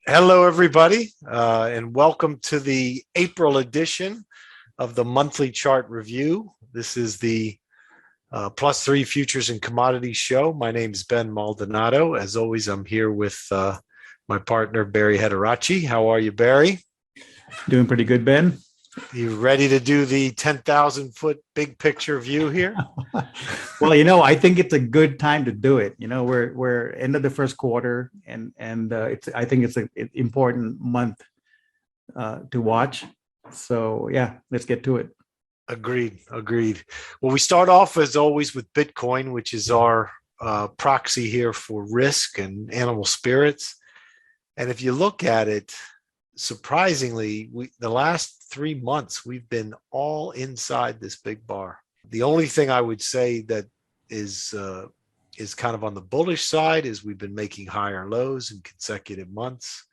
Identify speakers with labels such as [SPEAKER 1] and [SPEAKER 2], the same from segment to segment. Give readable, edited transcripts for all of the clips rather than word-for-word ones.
[SPEAKER 1] Hello, everybody, and welcome to the April edition of the monthly chart review. This is the Plus3 Futures and Commodities show. My name is Ben Maldonado. As always, I'm here with my partner, Barry Hederachi. How are you, Barry?
[SPEAKER 2] Doing pretty good, Ben.
[SPEAKER 1] You ready to do the 10,000-foot big picture view here?
[SPEAKER 2] Well, I think it's a good time to do it. We're end of the first quarter, and I think it's an important month to watch. So yeah, let's get to it.
[SPEAKER 1] Agreed. Well, we start off as always with Bitcoin, which is our proxy here for risk and animal spirits. And if you look at it, surprisingly, the last 3 months we've been all inside this big bar. The only thing I would say that is kind of on the bullish side is we've been making higher lows in consecutive months.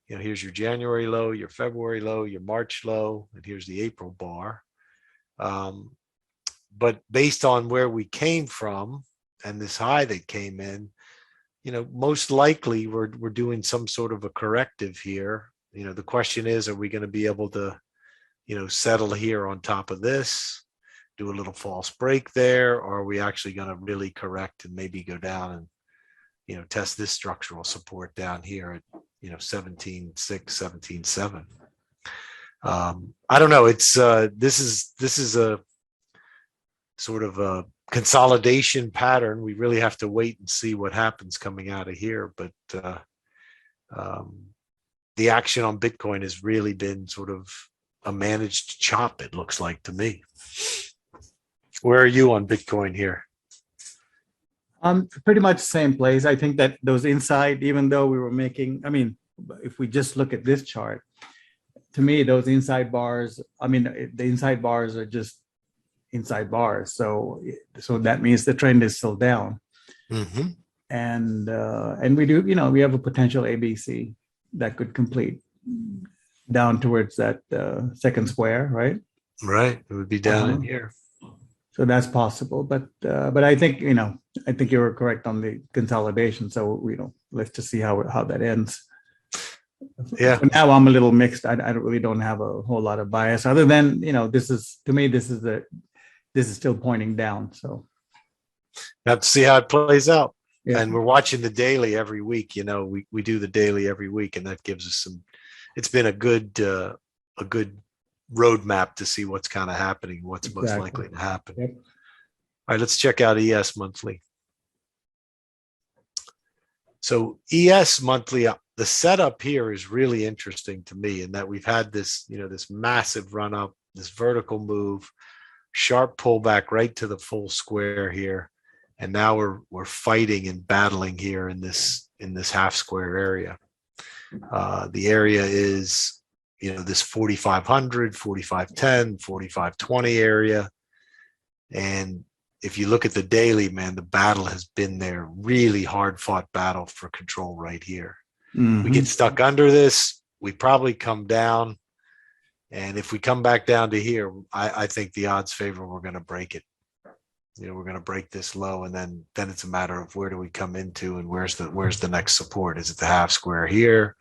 [SPEAKER 1] Here's your January low, your February low, your March low, and here's the April bar. But based on where we came from and this high that came in, most likely we're doing some sort of a corrective here. The question is, are we going to be able to, settle here on top of this, do a little false break there, or are we actually going to really correct and maybe go down and, test this structural support down here at, 17.6, 17.7. I don't know. It's this is a sort of a consolidation pattern. We really have to wait and see what happens coming out of here. But the action on Bitcoin has really been sort of a managed chop, it looks like to me. Where are you on Bitcoin here?
[SPEAKER 2] Pretty much the same place. I think that those inside, even though we were making, if we just look at this chart, to me, those inside bars, the inside bars are just inside bars. So that means the trend is still down.
[SPEAKER 1] Mm-hmm.
[SPEAKER 2] And we do, we have a potential ABC that could complete down towards that second square, right?
[SPEAKER 1] Right. It would be down in here.
[SPEAKER 2] So that's possible, but I think I think you were correct on the consolidation. So let's just see how that ends.
[SPEAKER 1] Yeah.
[SPEAKER 2] For now I'm a little mixed. I don't have a whole lot of bias, other than this is still pointing down. So
[SPEAKER 1] have to see how it plays out.
[SPEAKER 2] Yeah.
[SPEAKER 1] And we're watching the daily every week. We do the daily every week, and that gives us some. It's been a good roadmap to see what's kind of happening, what's
[SPEAKER 2] Exactly.
[SPEAKER 1] most likely to happen.
[SPEAKER 2] Yep.
[SPEAKER 1] All right, let's check out ES monthly. So ES monthly, the setup here is really interesting to me in that we've had this, this massive run up, this vertical move, sharp pullback right to the full square here, and now we're fighting and battling here in this half square area. The area is this 4500, 4510, 4520 area. And if you look at the daily, man, the battle has been there. Really hard fought battle for control right here.
[SPEAKER 2] Mm-hmm.
[SPEAKER 1] We get stuck under this, we probably come down. And if we come back down to here, I think the odds favor we're going to break it. We're going to break this low, and then it's a matter of where do we come into and where's the next support? Is it the half square here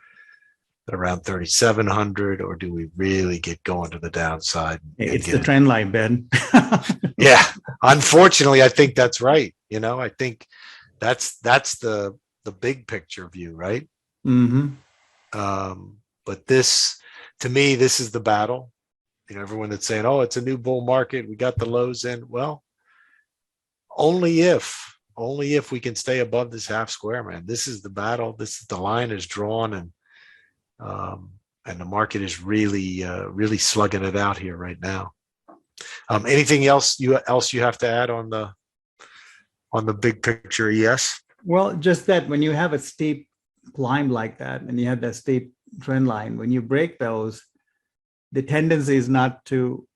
[SPEAKER 1] at around 3,700, or do we really get going to the downside?
[SPEAKER 2] It's the trend line, Ben.
[SPEAKER 1] Yeah, unfortunately, I think that's right. I think that's the big picture view, right?
[SPEAKER 2] Mm-hmm.
[SPEAKER 1] But this, to me, this is the battle. Everyone that's saying, "Oh, it's a new bull market. We got the lows in." Well, only if we can stay above this half square, man. This is the battle. This is the line is drawn, and the market is really slugging it out here right now. Anything else you have to add on the big picture ES?
[SPEAKER 2] Well, just that when you have a steep climb like that, and you have that steep trend line, when you break those, the tendency is not to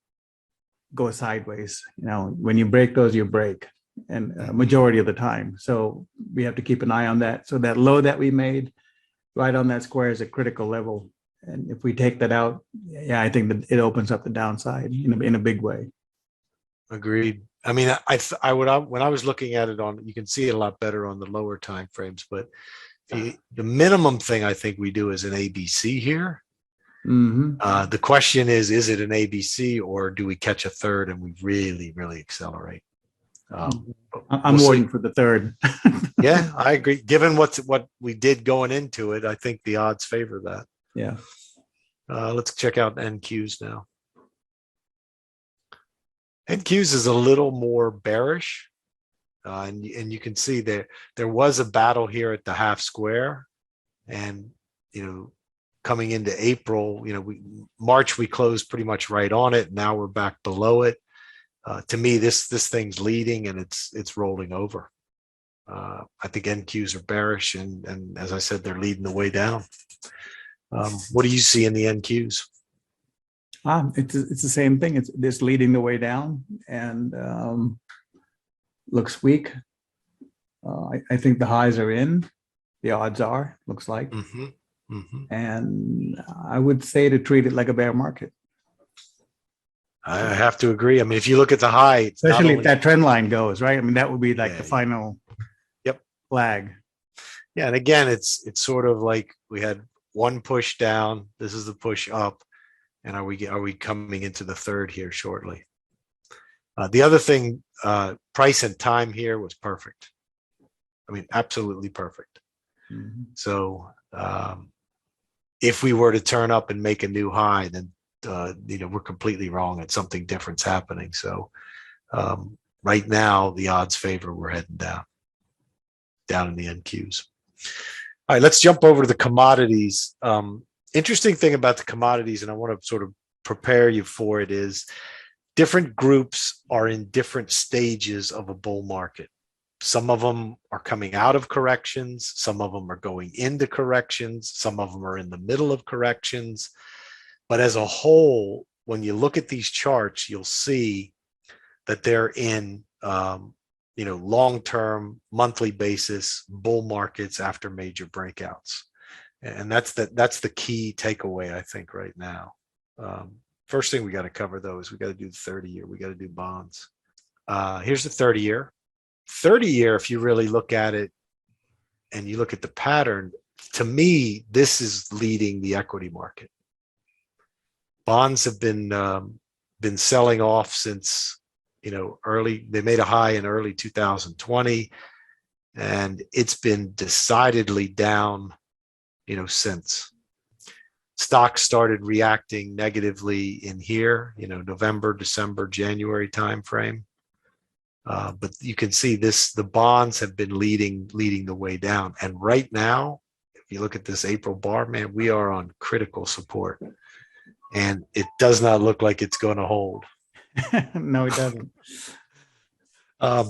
[SPEAKER 2] go sideways. When you break those, you break, and majority of the time. So we have to keep an eye on that. So that low that we made right on that square is a critical level. And if we take that out, I think that it opens up the downside in a big way.
[SPEAKER 1] Agreed. I mean, when I was looking at it you can see it a lot better on the lower time frames, but The minimum thing I think we do is an ABC here.
[SPEAKER 2] Hmm.
[SPEAKER 1] The question is it an ABC or do we catch a third and we really, really accelerate?
[SPEAKER 2] I'm
[SPEAKER 1] We'll
[SPEAKER 2] waiting
[SPEAKER 1] see.
[SPEAKER 2] for the third.
[SPEAKER 1] Yeah, I agree. Given what we did going into it, I think the odds favor that.
[SPEAKER 2] Yeah.
[SPEAKER 1] Let's check out NQs now. NQs is a little more bearish. And you can see there was a battle here at the half square. And, coming into April, March, we closed pretty much right on it. Now we're back below it. To me, this thing's leading and it's rolling over. I think NQs are bearish, and as I said, they're leading the way down. What do you see in the NQs?
[SPEAKER 2] It's the same thing. It's leading the way down and looks weak. I think the highs are in. The odds are, looks like.
[SPEAKER 1] Mm-hmm. Mm-hmm.
[SPEAKER 2] And I would say to treat it like a bear market.
[SPEAKER 1] I have to agree. I mean, if you look at the high,
[SPEAKER 2] especially if that trend line goes, right? I mean, that would be like the final flag.
[SPEAKER 1] Yeah. And again, it's sort of like we had one push down. This is the push up. And are we coming into the third here shortly? The other thing, price and time here was perfect. I mean, absolutely perfect.
[SPEAKER 2] Mm-hmm.
[SPEAKER 1] So if we were to turn up and make a new high, then we're completely wrong and something different's happening. So right now the odds favor we're heading down in the NQs. All right, let's jump over to the commodities. Interesting thing about the commodities, and I want to sort of prepare you for it, is different groups are in different stages of a bull market. Some of them are coming out of corrections. Some of them are going into corrections. Some of them are in the middle of corrections. But as a whole, when you look at these charts, you'll see that they're in, long-term, monthly basis bull markets after major breakouts. And that's the key takeaway, I think, right now. First thing we got to cover, though, is we got to do the 30-year. We got to do bonds. Here's the 30-year. 30-year, if you really look at it and you look at the pattern, to me, this is leading the equity market. Bonds have been selling off since, early. They made a high in early 2020, and it's been decidedly down, since. Stocks started reacting negatively in here, November, December, January timeframe. But you can see the bonds have been leading the way down. And right now, if you look at this April bar, man, we are on critical support. And it does not look like it's going to hold.
[SPEAKER 2] No, it doesn't.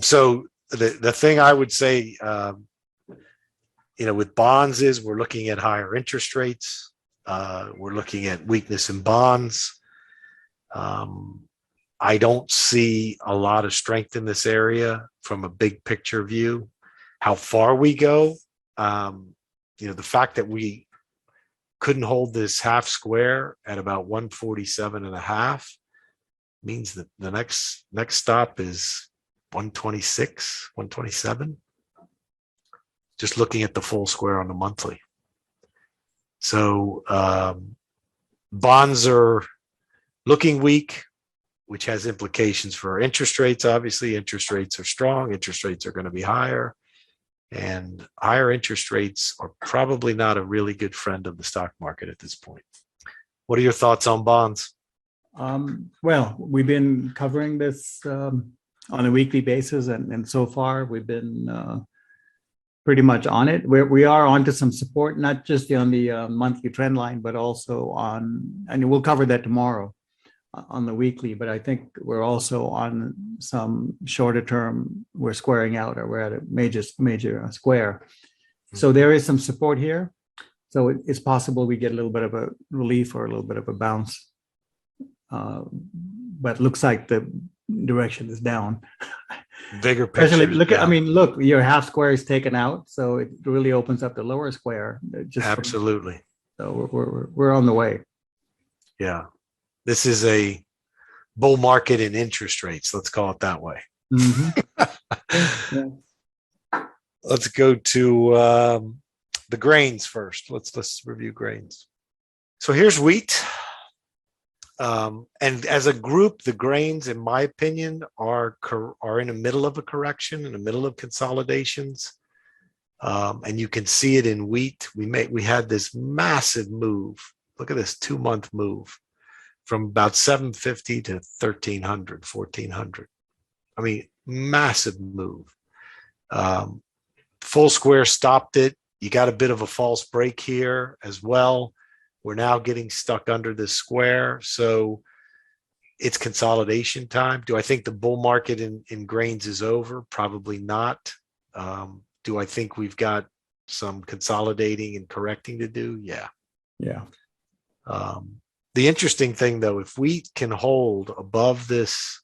[SPEAKER 1] So the thing I would say, with bonds is we're looking at higher interest rates. We're looking at weakness in bonds. I don't see a lot of strength in this area from a big picture view. How far we go, the fact that we couldn't hold this half square at about 147.5 means that the next stop is 126, 127. Just looking at the full square on the monthly. So bonds are looking weak, which has implications for interest rates. Obviously, interest rates are strong. Interest rates are going to be higher. And higher interest rates are probably not a really good friend of the stock market at this point. What are your thoughts on bonds?
[SPEAKER 2] Well, we've been covering this on a weekly basis, and so far we've been pretty much on it. We are onto some support, not just on the monthly trend line, but also and we'll cover that tomorrow on the weekly. But I think we're also on some shorter term. We're squaring out, or we're at a major square. So there is some support here. So it's possible we get a little bit of a relief or a little bit of a bounce. But looks like the direction is down.
[SPEAKER 1] Bigger picture.
[SPEAKER 2] Especially look, your half square is taken out, so it really opens up the lower square.
[SPEAKER 1] Absolutely.
[SPEAKER 2] So we're on the way.
[SPEAKER 1] Yeah, this is a bull market in interest rates. Let's call it that way.
[SPEAKER 2] Mm-hmm. Yeah.
[SPEAKER 1] Let's go to the grains first. Let's review grains. So here's wheat. And as a group, the grains, in my opinion, are in the middle of a correction, in the middle of consolidations. And you can see it in wheat. We had this massive move. Look at this 2-month move from about 750 to 1300, 1400. I mean, massive move. Full square stopped it. You got a bit of a false break here as well. We're now getting stuck under this square. So it's consolidation time. Do I think the bull market in grains is over? Probably not. Do I think we've got some consolidating and correcting to do? Yeah.
[SPEAKER 2] Yeah.
[SPEAKER 1] The interesting thing, though, if wheat can hold above this,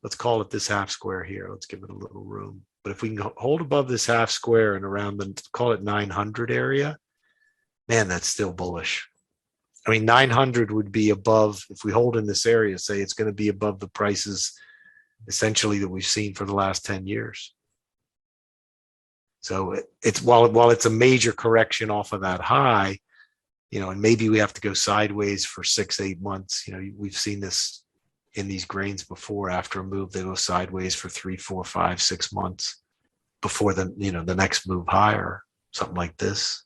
[SPEAKER 1] let's call it this half square here. Let's give it a little room. But if we can hold above this half square and around the, call it 900 area, man, that's still bullish. I mean, 900 would be above, if we hold in this area, say it's going to be above the prices essentially that we've seen for the last 10 years. So it's while it's a major correction off of that high, you know, and maybe we have to go sideways for 6-8 months. You know, we've seen this in these grains before. After a move, they go sideways for 3, 4, 5, 6 months before the, you know, the next move higher, something like this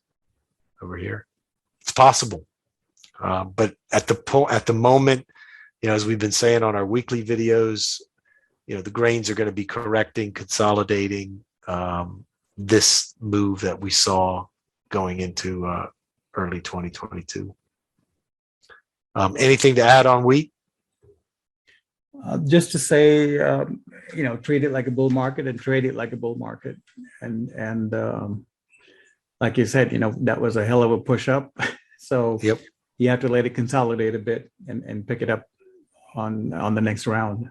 [SPEAKER 1] over here. It's possible. But at the moment, you know, as we've been saying on our weekly videos, you know, the grains are going to be correcting, consolidating this move that we saw going into early 2022. Anything to add on wheat?
[SPEAKER 2] Just to say, you know, treat it like a bull market and trade it like a bull market. And like you said, you know, that was a hell of a push up. So
[SPEAKER 1] yep.
[SPEAKER 2] You have to let it consolidate a bit and pick it up on the next round.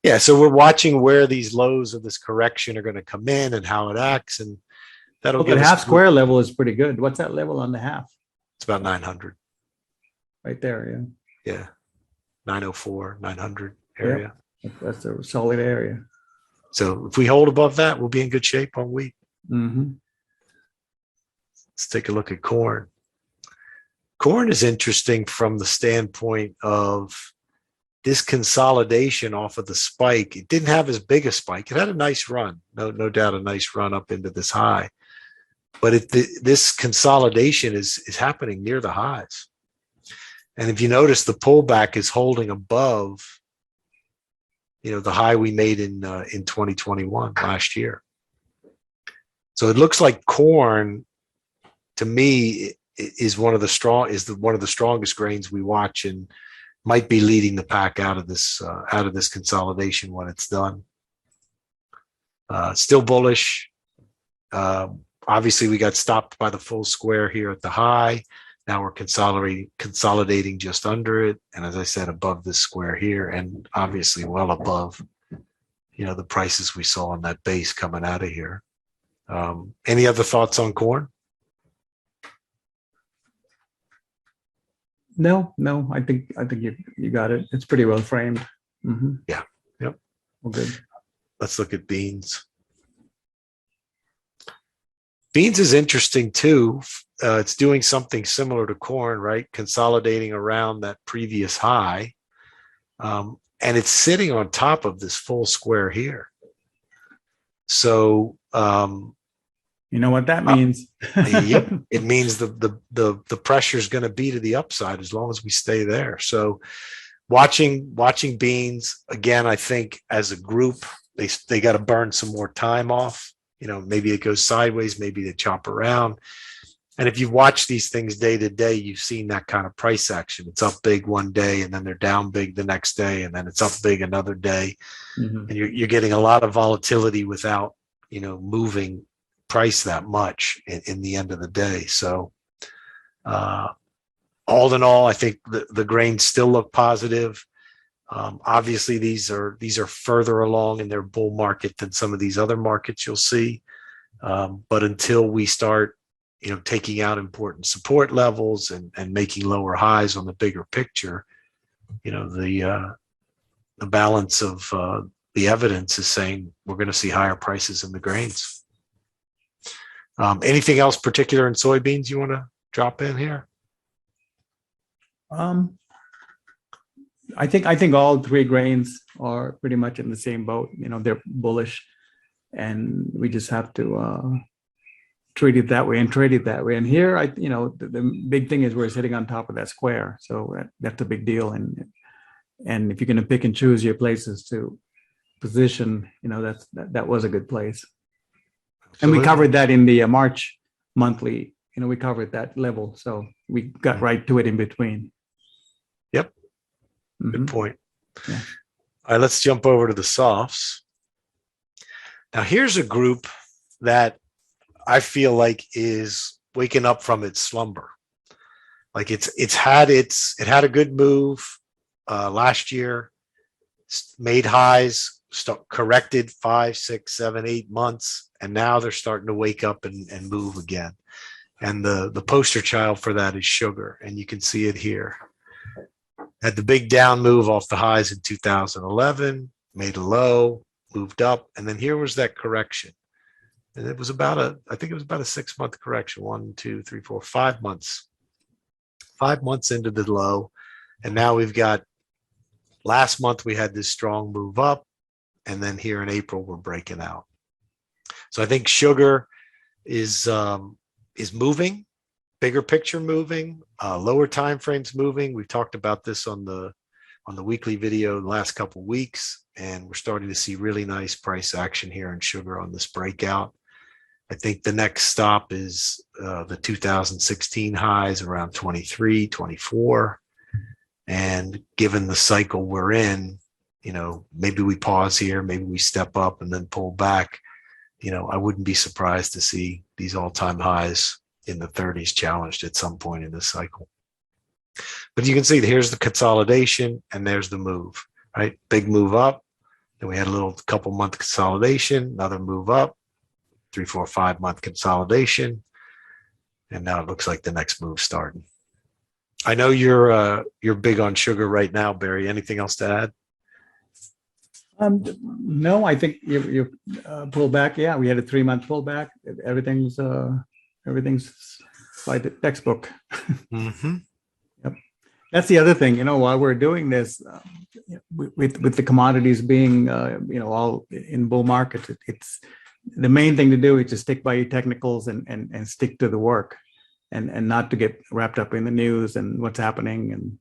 [SPEAKER 1] Yeah, so we're watching where these lows of this correction are going to come in and how it acts, and that'll
[SPEAKER 2] give us. Half square level is pretty good. What's that level on the half?
[SPEAKER 1] It's about 900.
[SPEAKER 2] Right there, yeah.
[SPEAKER 1] Yeah, 904, 900 area.
[SPEAKER 2] Yep. That's a solid area.
[SPEAKER 1] So if we hold above that, we'll be in good shape on wheat.
[SPEAKER 2] Mm-hmm.
[SPEAKER 1] Let's take a look at corn. Corn is interesting from the standpoint of this consolidation off of the spike. It didn't have as big a spike. It had a nice run, no doubt, a nice run up into this high. But this consolidation is happening near the highs. And if you notice, the pullback is holding above, you know, the high we made in 2021 last year. So it looks like corn, to me, is one of the strongest grains we watch, and might be leading the pack out of this consolidation when it's done. Still bullish. Obviously, we got stopped by the full square here at the high. Now we're consolidating just under it, and as I said, above this square here, and obviously well above, you know, the prices we saw on that base coming out of here. Any other thoughts on corn?
[SPEAKER 2] No, I think you got it. It's pretty well framed. Mm-hmm.
[SPEAKER 1] Yeah. Yep.
[SPEAKER 2] Well, good.
[SPEAKER 1] Let's look at beans. Beans is interesting too. It's doing something similar to corn, right? Consolidating around that previous high. And it's sitting on top of this full square here. So,
[SPEAKER 2] you know what that means?
[SPEAKER 1] Yep, it means the pressure is going to be to the upside as long as we stay there. So, watching beans again, I think as a group, they got to burn some more time off. You know, maybe it goes sideways, maybe they chop around. And if you watch these things day to day, you've seen that kind of price action. It's up big one day, and then they're down big the next day, and then it's up big another day. Mm-hmm. And you're getting a lot of volatility without, you know, moving price that much in the end of the day. So all in all, I think the grains still look positive. Obviously, these are further along in their bull market than some of these other markets you'll see. But until we start, you know, taking out important support levels and making lower highs on the bigger picture, you know, the balance of the evidence is saying we're going to see higher prices in the grains. Anything else particular in soybeans you want to drop in here?
[SPEAKER 2] I think all three grains are pretty much in the same boat. They're bullish, and we just have to treat it that way and trade it that way. And here, the big thing is we're sitting on top of that square, so that's a big deal. And if you're going to pick and choose your places to position, that was a good place. And we covered that in the March monthly. We covered that level, so we got right to it in between.
[SPEAKER 1] Yep. Good point. Yeah. All right, let's jump over to the softs. Now, here's a group that I feel like is waking up from its slumber. Like it had a good move last year, made highs, corrected 5, 6, 7, 8 months, and now they're starting to wake up and move again. And the poster child for that is sugar, and you can see it here. Had the big down move off the highs in 2011, made a low, moved up, and then here was that correction. And it was about a 6-month correction. 1, 2, 3, 4, 5 months. 5 months into the low. And now we've got, last month we had this strong move up, and then here in April we're breaking out. So I think sugar is moving, bigger picture moving, lower time frames moving. We've talked about this on the weekly video the last couple of weeks, and we're starting to see really nice price action here in sugar on this breakout. I think the next stop is the 2016 highs around 23, 24. And given the cycle we're in, maybe we pause here, maybe we step up and then pull back. I wouldn't be surprised to see these all-time highs in the 30s challenged at some point in this cycle. But you can see here's the consolidation and there's the move, right? Big move up. Then we had a couple month consolidation, another move up, 3, 4, 5 month consolidation. And now it looks like the next move starting. I know you're big on sugar right now, Barry. Anything else to add?
[SPEAKER 2] No, I think you pull back. Yeah, we had a 3-month pullback. Everything's like the textbook.
[SPEAKER 1] Mm-hmm.
[SPEAKER 2] Yep. That's the other thing. While we're doing this, with the commodities being all in bull markets, it's the main thing to do is to stick by your technicals and stick to the work, and not to get wrapped up in the news and what's happening, and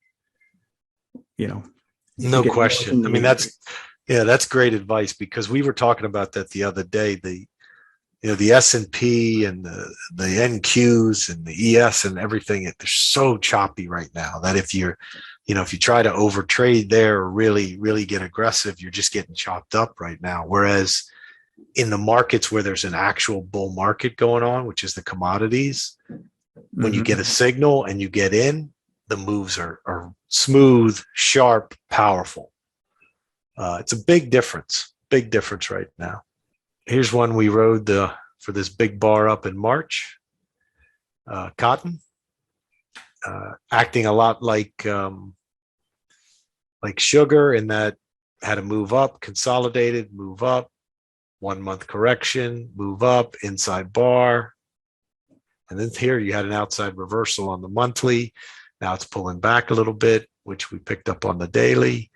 [SPEAKER 1] no question. I mean, that's great advice, because we were talking about that the other day. The S&P and the NQs and the ES and everything, they're so choppy right now that if you try to overtrade there or really, really get aggressive, you're just getting chopped up right now. Whereas in the markets where there's an actual bull market going on, which is the commodities, when you get a signal and you get in, the moves are smooth, sharp, powerful. It's a big difference right now. Here's one we rode for this big bar up in March. Cotton, acting a lot like sugar, in that had a move up, consolidated, move up, 1 month correction, move up, inside bar. And then here you had an outside reversal on the monthly. Now it's pulling back a little bit, which we picked up on the daily.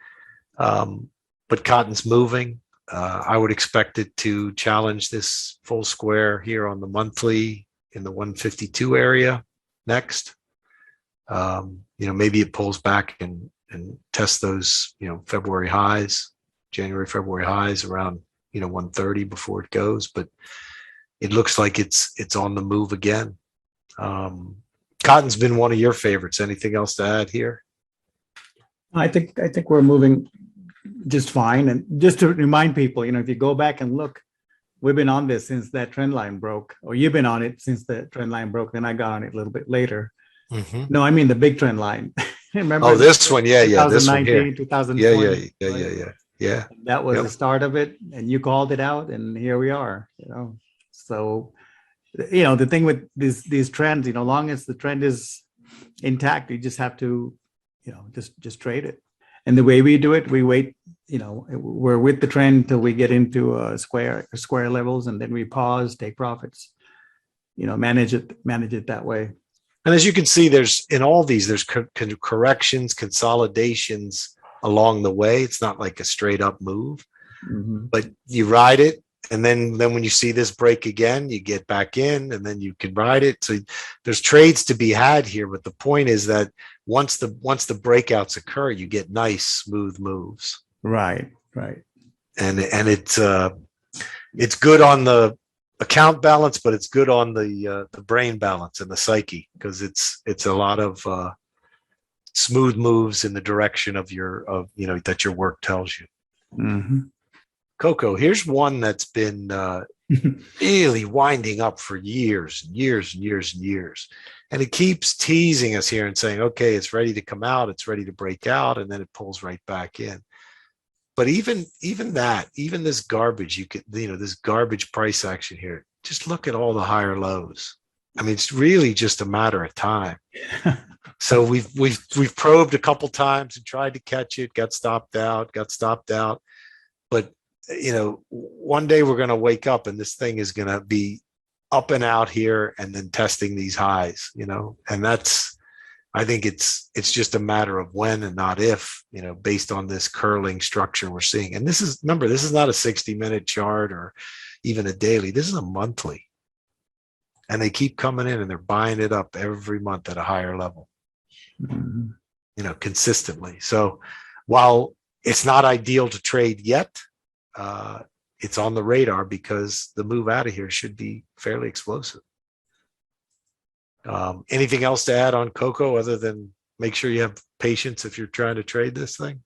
[SPEAKER 1] But cotton's moving. I would expect it to challenge this full square here on the monthly in the 152 area next. Maybe it pulls back and tests those, February highs, January, February highs around, 130 before it goes. But it looks like it's on the move again. Cotton's been one of your favorites. Anything else to add here?
[SPEAKER 2] I think we're moving just fine. And just to remind people, if you go back and look, we've been on this since that trend line broke, or you've been on it since the trend line broke, and I got on it a little bit later. Mm-hmm. No, I mean the big trend line. Remember?
[SPEAKER 1] Oh, this one, yeah, this one here.
[SPEAKER 2] 2020.
[SPEAKER 1] Yeah.
[SPEAKER 2] That was the start of it, and you called it out, and here we are. So, the thing with these trends, long as the trend is intact, you just have to, just trade it. And the way we do it, we wait, we're with the trend till we get into square levels, and then we pause, take profits. manage it that way.
[SPEAKER 1] And as you can see, there's in all these, there's corrections, consolidations along the way. It's not like a straight up move, but you ride it. And then when you see this break again, you get back in and then you can ride it. So there's trades to be had here. But the point is that once the breakouts occur, you get nice, smooth moves.
[SPEAKER 2] Right.
[SPEAKER 1] And it's good on the account balance, but it's good on the brain balance and the psyche, because it's a lot of smooth moves in the direction of that your work tells you.
[SPEAKER 2] Mm-hmm.
[SPEAKER 1] Coco, here's one that's been really winding up for years and years and years and years. And it keeps teasing us here and saying, okay, it's ready to come out, it's ready to break out, and then it pulls right back in. But even this garbage, this garbage price action here, just look at all the higher lows. I mean, it's really just a matter of time. So we've probed a couple times and tried to catch it, got stopped out. But one day we're going to wake up and this thing is going to be up and out here and then testing these highs, and I think it's just a matter of when and not if, based on this curling structure we're seeing. And this is not a 60-minute chart or even a daily. This is a monthly. And they keep coming in and they're buying it up every month at a higher level, consistently. So while it's not ideal to trade yet, it's on the radar because the move out of here should be fairly explosive. Anything else to add on Coco other than make sure you have patience if you're trying to trade this thing?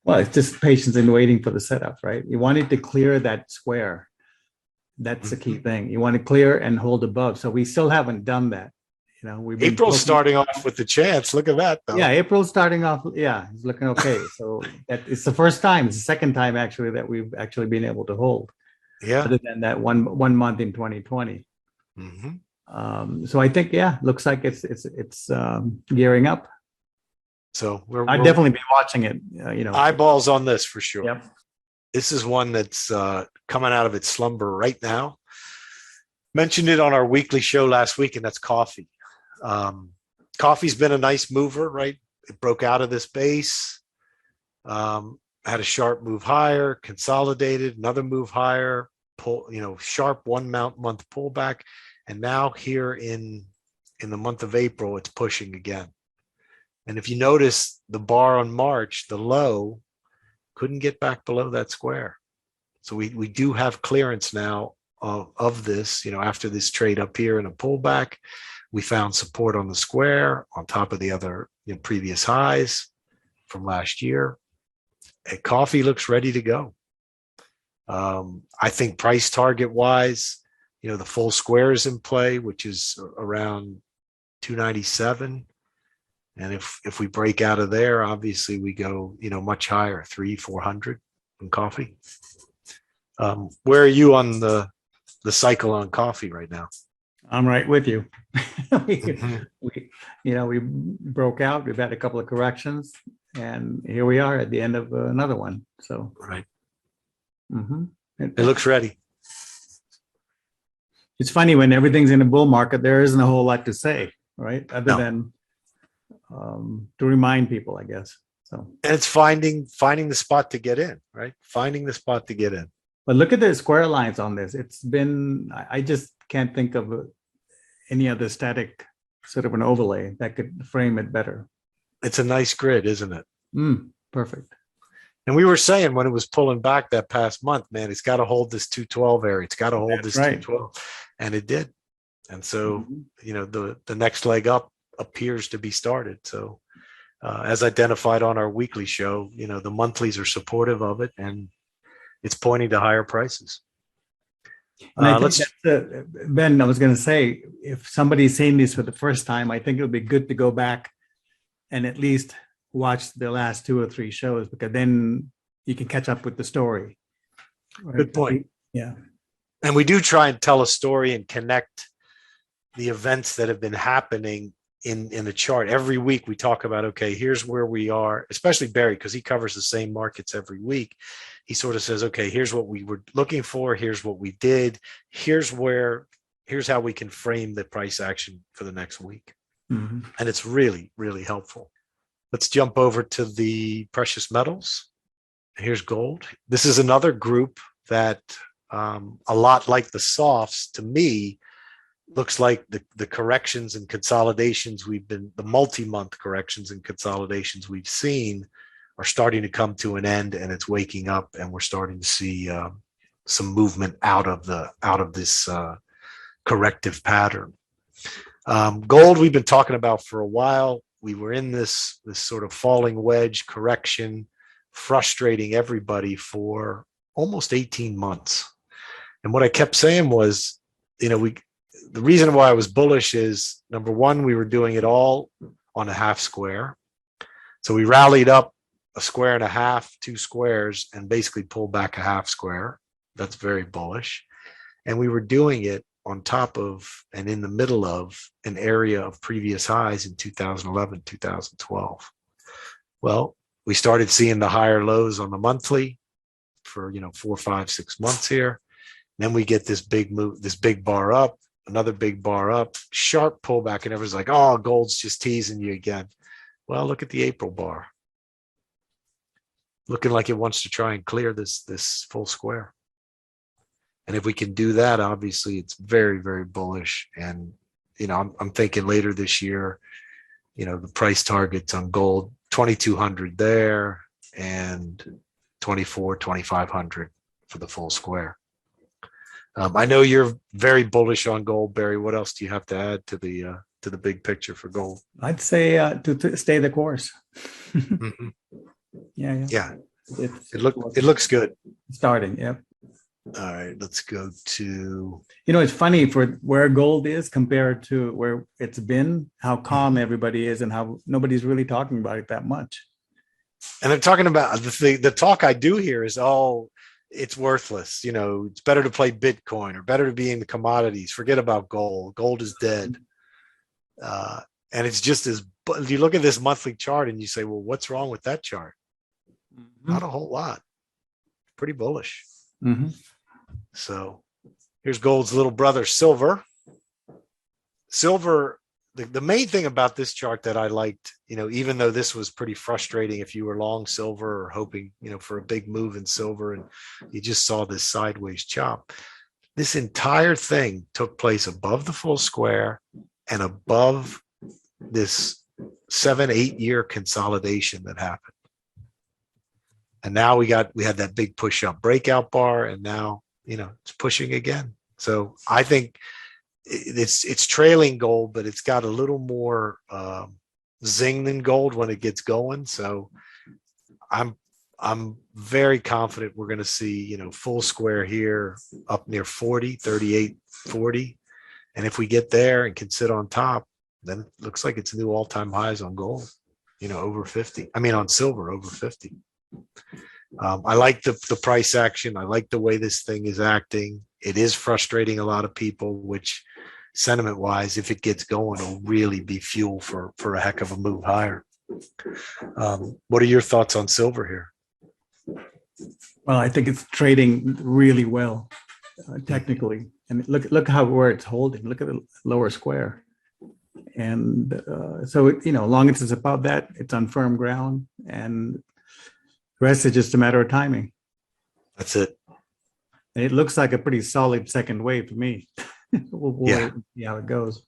[SPEAKER 2] Well, it's just patience and waiting for the setup, right? You want it to clear that square. That's the key thing. You want to clear and hold above. So we still haven't done that.
[SPEAKER 1] April's starting off with the chance. Look at that, though.
[SPEAKER 2] Yeah, April's starting off. Yeah, it's looking okay. So it's the first time. It's the second time actually that we've actually been able to hold.
[SPEAKER 1] Yeah.
[SPEAKER 2] Other than that one month in 2020.
[SPEAKER 1] Mm-hmm.
[SPEAKER 2] So I think looks like it's gearing up.
[SPEAKER 1] So
[SPEAKER 2] I'd definitely be watching it.
[SPEAKER 1] Eyeballs on this for sure.
[SPEAKER 2] Yep.
[SPEAKER 1] This is one that's coming out of its slumber right now. Mentioned it on our weekly show last week, and that's coffee. Coffee's been a nice mover, right? It broke out of this base, had a sharp move higher, consolidated, another move higher, sharp 1 month pullback. And now here in the month of April, it's pushing again. And if you notice the bar on March, the low couldn't get back below that square. So we do have clearance now of this, after this trade up here and a pullback. We found support on the square on top of the other previous highs from last year. And coffee looks ready to go. I think price target wise, the full square is in play, which is around 297. And if we break out of there, obviously we go, much higher, 300-400 in coffee. Where are you on the cycle on coffee right now?
[SPEAKER 2] I'm right with you. we broke out. We've had a couple of corrections, and here we are at the end of another one. So
[SPEAKER 1] right,
[SPEAKER 2] it
[SPEAKER 1] looks ready.
[SPEAKER 2] It's funny when everything's in a bull market, there isn't a whole lot to say, right? Other than to remind people, I guess. So
[SPEAKER 1] and it's finding the spot to get in, right? Finding the spot to get in.
[SPEAKER 2] But look at the square lines on this. It's been, I just can't think of any other static sort of an overlay that could frame it better.
[SPEAKER 1] It's a nice grid, isn't it?
[SPEAKER 2] Perfect.
[SPEAKER 1] And we were saying when it was pulling back that past month, man, it's got to hold this 212 area. It's got to hold this 212. And it did. And so, the next leg up appears to be started. So as identified on our weekly show, the monthlies are supportive of it and it's pointing to higher prices.
[SPEAKER 2] Ben, I was going to say, if somebody's seeing this for the first time, I think it would be good to go back and at least watch the last 2 or 3 shows, because then you can catch up with the story. Right?
[SPEAKER 1] Good point.
[SPEAKER 2] Yeah.
[SPEAKER 1] And we do try and tell a story and connect the events that have been happening in the chart. Every week we talk about, okay, here's where we are, especially Barry, because he covers the same markets every week. He sort of says, okay, here's what we were looking for. Here's what we did. Here's where here's how we can frame the price action for the next week.
[SPEAKER 2] Mhm.
[SPEAKER 1] And it's really, really helpful. Let's jump over to the precious metals. Here's gold. This is another group that a lot like the softs, to me, looks like the corrections and consolidations the multi-month corrections and consolidations we've seen are starting to come to an end, and it's waking up, and we're starting to see some movement out of this corrective pattern. Gold, we've been talking about for a while. We were in this sort of falling wedge correction, frustrating everybody for almost 18 months. And what I kept saying was, the reason why I was bullish is, number one, we were doing it all on a half square. So we rallied up a square and a half, 2 squares, and basically pulled back a half square. That's very bullish. And we were doing it on top of and in the middle of an area of previous highs in 2011, 2012. Well, we started seeing the higher lows on the monthly for 4, 5, 6 months here. Then we get this big move, this big bar up, another big bar up, sharp pullback, and everyone's like, oh, gold's just teasing you again. Well, look at the April bar. Looking like it wants to try and clear this full square. And if we can do that, obviously it's very, very bullish. And, I'm thinking later this year, the price targets on gold, 2,200 there and 2,500 for the full square. I know you're very bullish on gold, Barry. What else do you have to add to the big picture for gold?
[SPEAKER 2] I'd say to stay the course.
[SPEAKER 1] Mm-hmm.
[SPEAKER 2] Yeah.
[SPEAKER 1] It looks good.
[SPEAKER 2] Starting, yeah.
[SPEAKER 1] All right, let's go to.
[SPEAKER 2] It's funny for where gold is compared to where it's been, how calm everybody is, and how nobody's really talking about it that much.
[SPEAKER 1] And I'm talking about the talk I do here is, it's worthless. It's better to play Bitcoin or better to be in the commodities. Forget about gold. Gold is dead. And it's just you look at this monthly chart and you say, well, what's wrong with that chart? Mm-hmm. Not a whole lot. Pretty bullish.
[SPEAKER 2] Mm-hmm.
[SPEAKER 1] So here's gold's little brother, silver. Silver, the main thing about this chart that I liked, even though this was pretty frustrating if you were long silver or hoping, for a big move in silver and you just saw this sideways chop, this entire thing took place above the full square and above this 7-8 year consolidation that happened. And now we had that big push up breakout bar, and now, it's pushing again. So I think it's trailing gold, but it's got a little more zing than gold when it gets going. So I'm very confident we're going to see, full square here up near 40, 38, 40. And if we get there and can sit on top, then it looks like it's new all-time highs on gold, over 50. I mean, on silver, over 50. I like the price action. I like the way this thing is acting. It is frustrating a lot of people, which sentiment wise, if it gets going, will really be fuel for a heck of a move higher. What are your thoughts on silver here?
[SPEAKER 2] Well, I think it's trading really well technically. And look where it's holding. Look at the lower square. And so, as long as it's about that, it's on firm ground, and the rest is just a matter of timing.
[SPEAKER 1] That's it.
[SPEAKER 2] And it looks like a pretty solid second wave to me. We'll see how it goes.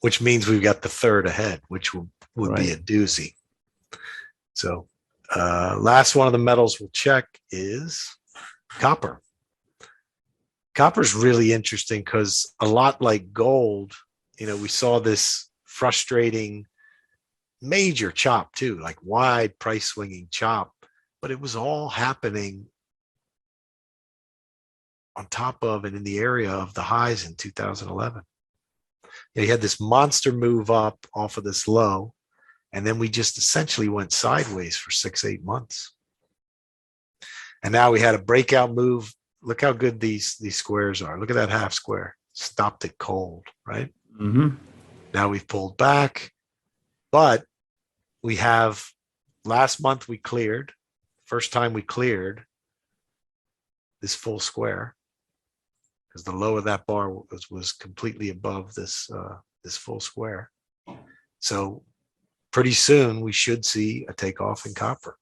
[SPEAKER 1] Which means we've got the third ahead, which would right. Be a doozy. So last one of the metals we'll check is copper. Copper's really interesting because a lot like gold, we saw this frustrating major chop too, like wide price swinging chop, but it was all happening on top of and in the area of the highs in 2011. You had this monster move up off of this low, and then we just essentially went sideways for 6-8 months. And now we had a breakout move. Look how good these squares are. Look at that half square. Stopped it cold, right?
[SPEAKER 2] Mm-hmm.
[SPEAKER 1] Now we've pulled back, but we have last month we cleared. First time we cleared this full square. because the low of that bar was completely above this full square. So pretty soon we should see a takeoff in copper.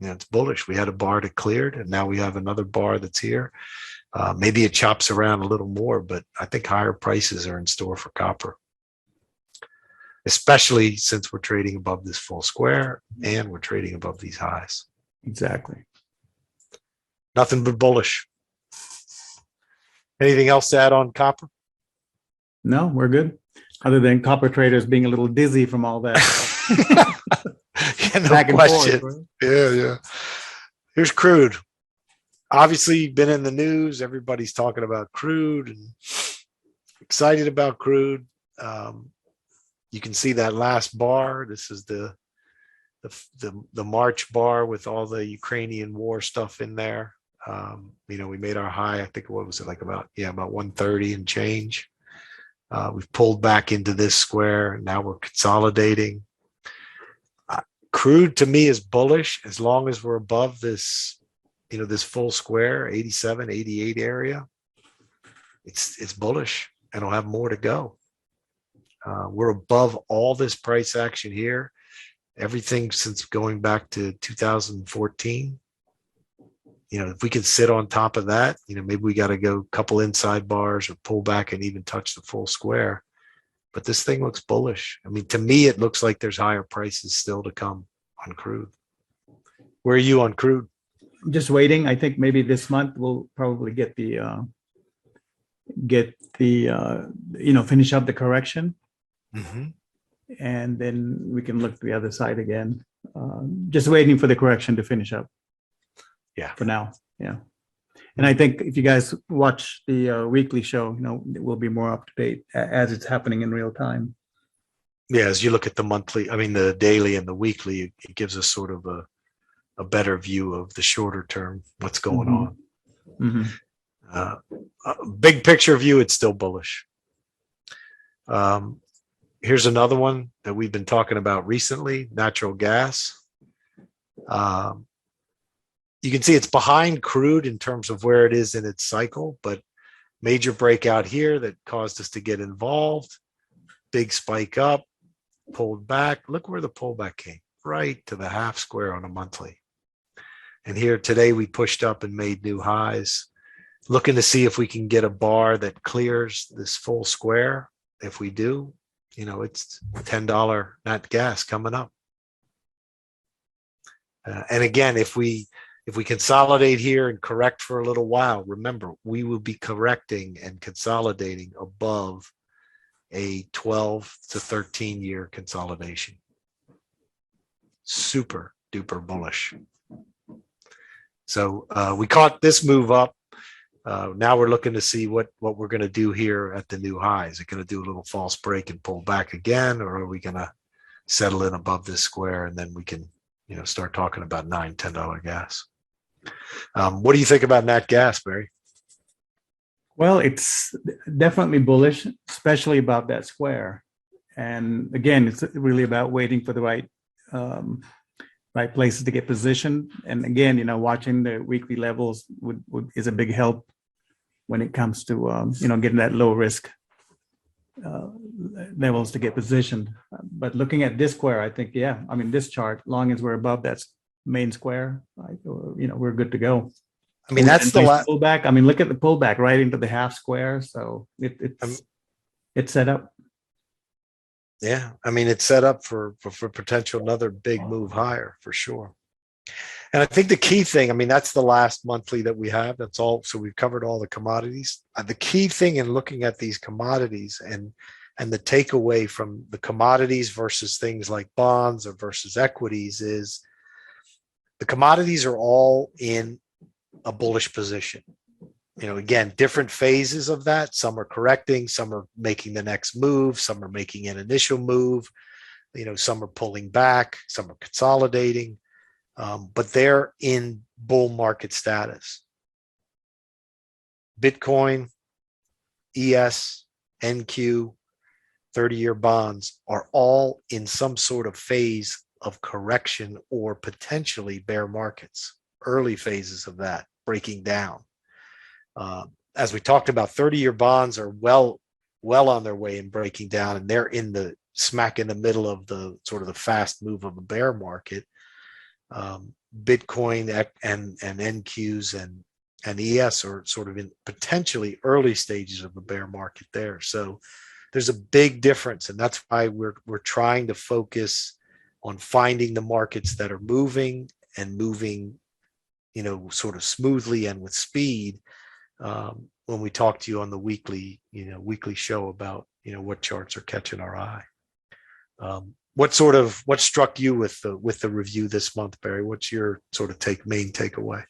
[SPEAKER 1] It's bullish. We had a bar that cleared, and now we have another bar that's here. Maybe it chops around a little more, but I think higher prices are in store for copper, especially since we're trading above this full square and we're trading above these highs.
[SPEAKER 2] Exactly.
[SPEAKER 1] Nothing but bullish. Anything else to add on copper?
[SPEAKER 2] No, we're good. Other than copper traders being a little dizzy from all that.
[SPEAKER 1] Yeah, no
[SPEAKER 2] Back and
[SPEAKER 1] question.
[SPEAKER 2] forth, right?
[SPEAKER 1] Yeah. Here's crude. Obviously, been in the news. Everybody's talking about crude and excited about crude. You can see that last bar. This is the March bar with all the Ukrainian war stuff in there. We made our high. I think what was it like about 130 and change. We've pulled back into this square. Now we're consolidating. Crude to me is bullish as long as we're above this, this full square, 87, 88 area. It's bullish, and it'll have more to go. We're above all this price action here. Everything since going back to 2014. If we can sit on top of that, maybe we got to go a couple inside bars or pull back and even touch the full square. But this thing looks bullish. I mean, to me, it looks like there's higher prices still to come on crude. Where are you on crude?
[SPEAKER 2] I'm just waiting. I think maybe this month we'll probably finish up the correction.
[SPEAKER 1] Mm-hmm.
[SPEAKER 2] And then we can look to the other side again. Just waiting for the correction to finish up.
[SPEAKER 1] Yeah.
[SPEAKER 2] For now. Yeah. And I think if you guys watch the weekly show, it will be more up to date as it's happening in real time.
[SPEAKER 1] Yeah. As you look at the daily and the weekly, it gives us sort of a better view of the shorter term, what's going on.
[SPEAKER 2] Mm-hmm.
[SPEAKER 1] Big picture view, it's still bullish. Here's another one that we've been talking about recently, natural gas. You can see it's behind crude in terms of where it is in its cycle, but major breakout here that caused us to get involved. Big spike up, pulled back. Look where the pullback came, right to the half square on a monthly. And here today we pushed up and made new highs. Looking to see if we can get a bar that clears this full square. If we do, it's $10 nat gas coming up. And again, if we consolidate here and correct for a little while, remember, we will be correcting and consolidating above a 12 to 13 year consolidation. Super duper bullish. So we caught this move up. Now we're looking to see what we're going to do here at the new high. Is it going to do a little false break and pull back again, or are we going to settle in above this square and then we can, start talking about $9, $10 gas? What do you think about nat gas, Barry?
[SPEAKER 2] Well, it's definitely bullish, especially about that square. And again, it's really about waiting for the right places to get positioned. And again, watching the weekly levels is a big help when it comes to getting that low risk levels to get positioned. But looking at this square, I think, this chart, long as we're above that main square, we're good to go.
[SPEAKER 1] I mean, that's the last
[SPEAKER 2] pullback. I mean, look at the pullback right into the half square. So it's set up.
[SPEAKER 1] Yeah, I mean, it's set up for potential another big move higher for sure. And I think the key thing, I mean, that's the last monthly that we have. That's all. So we've covered all the commodities. The key thing in looking at these commodities and the takeaway from the commodities versus things like bonds or versus equities is the commodities are all in a bullish position. Again, different phases of that. Some are correcting, some are making the next move, some are making an initial move, some are pulling back, some are consolidating, but they're in bull market status. Bitcoin, ES, NQ, 30-year bonds are all in some sort of phase of correction or potentially bear markets, early phases of that breaking down. as we talked about, 30-year bonds are well on their way in breaking down, and they're in the smack in the middle of the sort of the fast move of a bear market. Bitcoin and NQs and ES are sort of in potentially early stages of a bear market there. So there's a big difference, and that's why we're trying to focus on finding the markets that are moving and moving, sort of smoothly and with speed. When we talk to you on the weekly show about, what charts are catching our eye. What struck you with the review this month, Barry? What's your sort of main takeaway?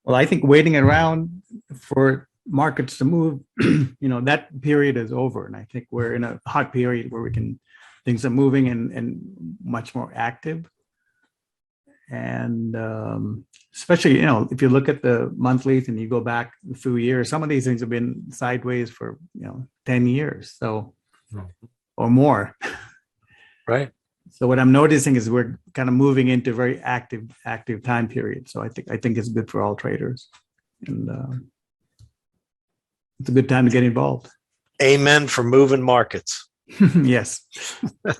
[SPEAKER 2] Well, I think waiting around for markets to move, that period is over. And I think we're in a hot period where things are moving and much more active. And especially, if you look at the monthlies and you go back a few years, some of these things have been sideways for, 10 years. So, or more.
[SPEAKER 1] Right.
[SPEAKER 2] So what I'm noticing is we're kind of moving into a very active time period. So I think it's good for all traders, and it's a good time to get involved.
[SPEAKER 1] Amen for moving markets.
[SPEAKER 2] Yes.
[SPEAKER 1] All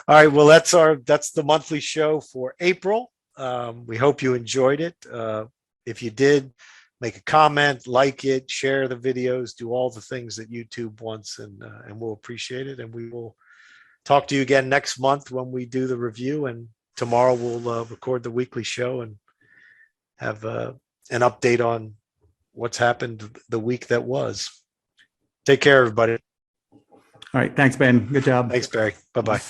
[SPEAKER 1] right. Well, that's the monthly show for April. We hope you enjoyed it. If you did, make a comment, like it, share the videos, do all the things that YouTube wants, and we'll appreciate it. And we will talk to you again next month when we do the review. And tomorrow we'll record the weekly show and have an update on what's happened the week that was. Take care, everybody.
[SPEAKER 2] All right. Thanks, Ben. Good job.
[SPEAKER 1] Thanks, Barry. Bye-bye.